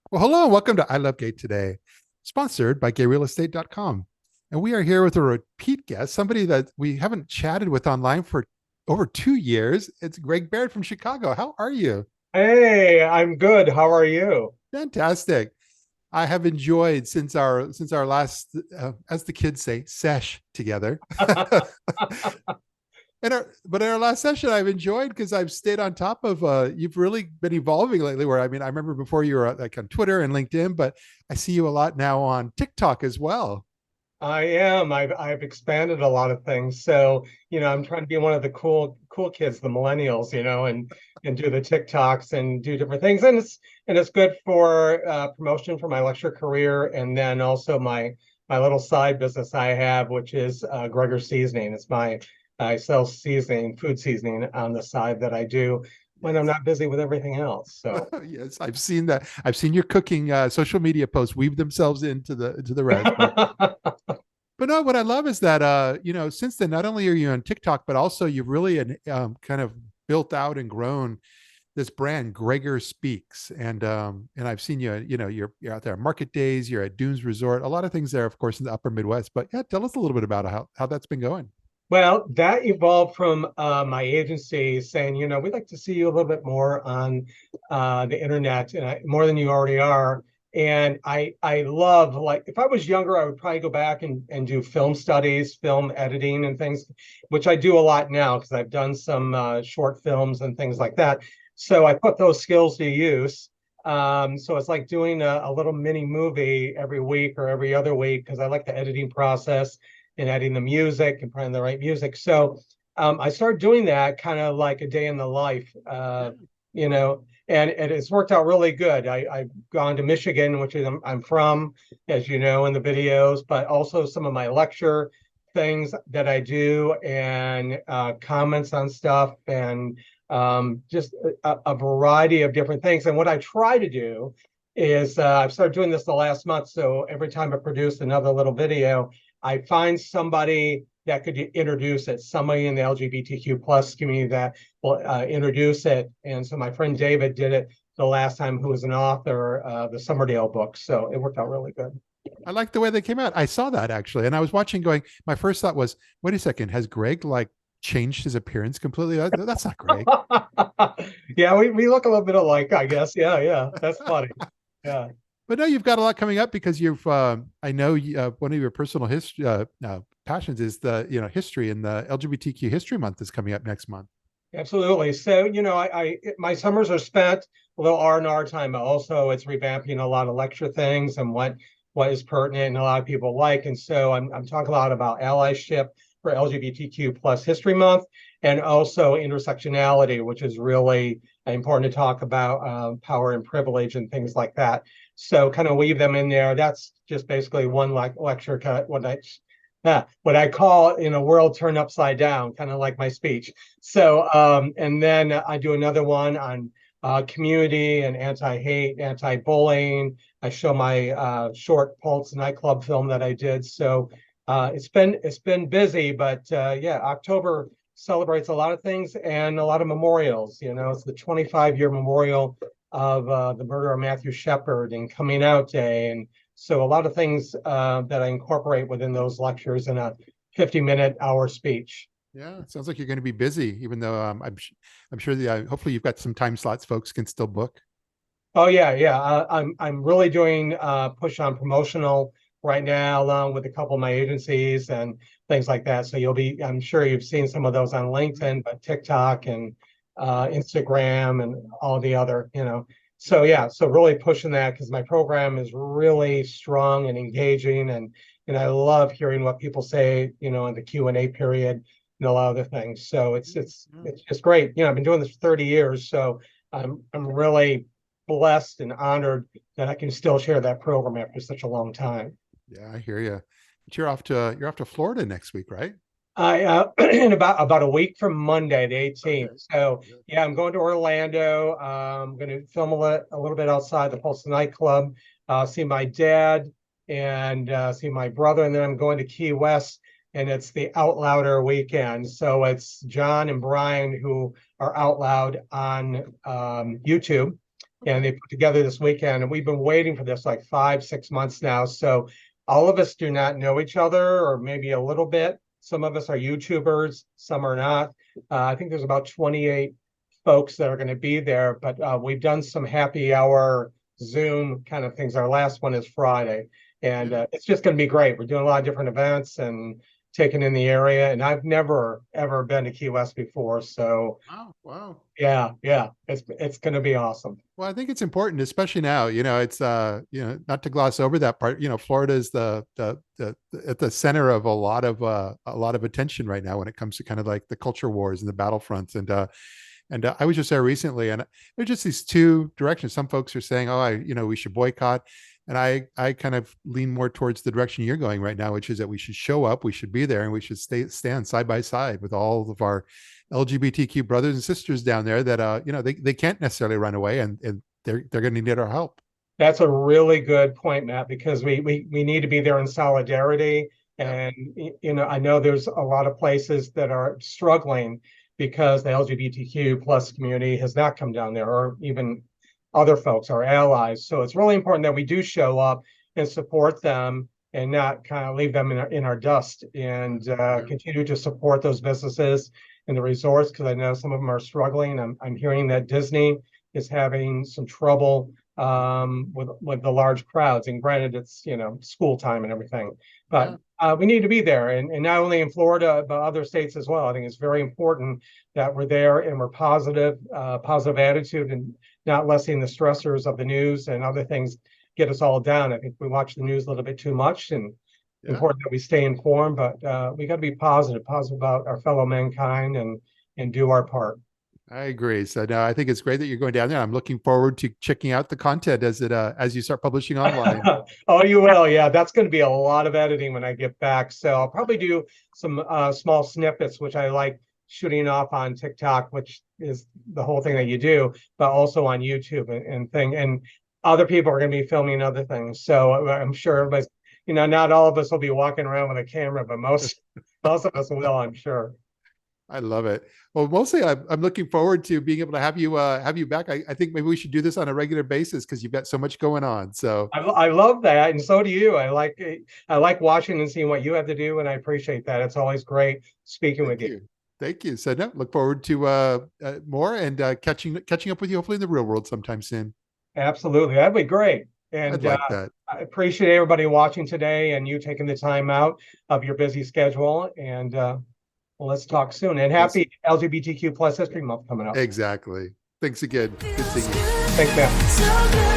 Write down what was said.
Well, hello and welcome to ILoveGay today, sponsored by GayRealEstate.com. And we are here with a repeat guest, somebody that we haven't chatted with online for over 2 years. It's Greg Baird from Chicago. How are you? Hey, I'm good. How are you? Fantastic. I have enjoyed since our last, as the kids say, sesh together. But in our last session, I've enjoyed because I've stayed on top of. You've really been evolving lately. Where I mean, I remember before you were like on Twitter and LinkedIn, but I see you a lot now on TikTok as well. I am. I've expanded a lot of things. So, I'm trying to be one of the cool kids, the millennials, and do the TikToks and do different things. And it's good for promotion for my lecture career, and then also my little side business I have, which is Gregor Seasoning. I sell food seasoning on the side that I do when I'm Yes. not busy with everything else. So Yes, I've seen that. I've seen your cooking social media posts weave themselves into the rest. But no, what I love is that since then, not only are you on TikTok, but also you've really kind of built out and grown this brand, Gregor Speaks, and I've seen you. You're out there at market days. You're at Dunes Resort. A lot of things there, of course, in the Upper Midwest. But yeah, tell us a little bit about how that's been going. Well, that evolved from my agency saying, we'd like to see you a little bit more on the internet, and more than you already are. And I love, like, if I was younger, I would probably go back and do film studies, film editing, and things, which I do a lot now because I've done some short films and things like that. So I put those skills to use. So it's like doing a little mini movie every week or every other week because I like the editing process and adding the music and playing the right music. So I started doing that kind of like a day in the life, Yeah. and it's worked out really good. I've gone to Michigan, which is I'm from, as you know, in the videos, but also some of my lecture things that I do and comments on stuff and just a variety of different things. And what I try to do is I've started doing this the last month. So every time I produce another little video, I find somebody that could introduce it, somebody in the LGBTQ plus community that will introduce it. And so my friend David did it the last time, who was an author of the Summerdale books. So it worked out really good. I like the way they came out. I saw that actually, and I was watching, going. My first thought was, wait a second, has Greg like changed his appearance completely? That's not Greg. Yeah, we look a little bit alike, I guess. Yeah, yeah. That's funny. Yeah. But no, you've got a lot coming up because I know one of your personal history passions is the history, and the LGBTQ History Month is coming up next month. Absolutely. So, my summers are spent a little R&R time. Also, it's revamping a lot of lecture things and what is pertinent and a lot of people like. And so I'm talking a lot about allyship for LGBTQ plus History Month, and also intersectionality, which is really important to talk about, power and privilege and things like that. So kind of weave them in there. That's just basically one lecture cut. What I call in a world turned upside down, kind of like my speech. So, and then I do another one on community and anti-hate, anti-bullying. I show my short Pulse nightclub film that I did. So it's been busy, but yeah, October celebrates a lot of things and a lot of memorials. It's the 25-year memorial of the murder of Matthew Shepard and Coming Out Day, and so a lot of things that I incorporate within those lectures in a 50-minute hour speech. Yeah, it sounds like you're going to be busy, even though I'm sure hopefully you've got some time slots folks can still book. Oh yeah, yeah. I'm really doing push on promotional right now, along with a couple of my agencies and things like that. So I'm sure you've seen some of those on LinkedIn, but TikTok and Instagram and all the other, So yeah, so really pushing that because my program is really strong and engaging, and I love hearing what people say, in the Q&A period and a lot of other things. So it's just great. I've been doing this for 30 years, so I'm really blessed and honored that I can still share that program after such a long time. Yeah, I hear you. But you're off to Florida next week, right? I in about a week from Monday, the 18th. Okay. So yeah, I'm going to Orlando. I'm going to film a little bit outside the Pulse nightclub, see my dad and see my brother, and then I'm going to Key West, and it's the Out Louder weekend. So it's John and Brian who are Out Loud on YouTube, and they put together this weekend, and we've been waiting for this like 5, 6 months now. So all of us do not know each other, or maybe a little bit. Some of us are YouTubers, some are not. I think there's about 28 folks that are going to be there, but we've done some happy hour Zoom kind of things. Our last one is Friday, and it's just going to be great. We're doing a lot of different events and taking in the area, and I've never ever been to Key West before, so wow. yeah, it's going to be awesome. Well, I think it's important, especially now. It's not to gloss over that part. Florida is the at the center of a lot of attention right now when it comes to kind of like the culture wars and the battlefronts. And I was just there recently, and there's just these two directions. Some folks are saying, "Oh, we should boycott," and I kind of lean more towards the direction you're going right now, which is that we should show up, we should be there, and we should stand side by side with all of our LGBTQ brothers and sisters down there that they can't necessarily run away, and they're going to need our help. That's a really good point, Matt, because we need to be there in solidarity. And I know there's a lot of places that are struggling because the LGBTQ plus community has not come down there, or even other folks, our allies. So it's really important that we do show up and support them and not kind of leave them in our dust, and continue to support those businesses and the resorts, because I know some of them are struggling. I'm hearing that Disney is having some trouble with the large crowds, and granted it's school time and everything, but we need to be there, and not only in Florida but other states as well. I think it's very important that we're there and we're positive attitude, and not letting the stressors of the news and other things get us all down. I think we watch the news a little bit too much, and important that we stay informed, but we got to be positive about our fellow mankind and do our part. I agree. So no, I think it's great that you're going down there. I'm looking forward to checking out the content as you start publishing online. Oh, you will. Yeah, that's going to be a lot of editing when I get back. So I'll probably do some small snippets, which I like shooting off on TikTok, which is the whole thing that you do, but also on YouTube and other people are going to be filming other things. So I'm sure everybody's, not all of us will be walking around with a camera, but most of us will, I'm sure. I love it. Well, mostly I'm looking forward to being able to have you back. I think maybe we should do this on a regular basis because you've got so much going on. So I love that, and so do you. I like watching and seeing what you have to do, and I appreciate that. It's always great speaking with you. Thank you. So no, look forward to more and catching up with you hopefully in the real world sometime soon. Absolutely, that'd be great. And I'd like that. I appreciate everybody watching today and you taking the time out of your busy schedule. And well, let's talk soon. And happy LGBTQ plus History Month coming up. Exactly. Thanks again. Good seeing you. Thanks, man.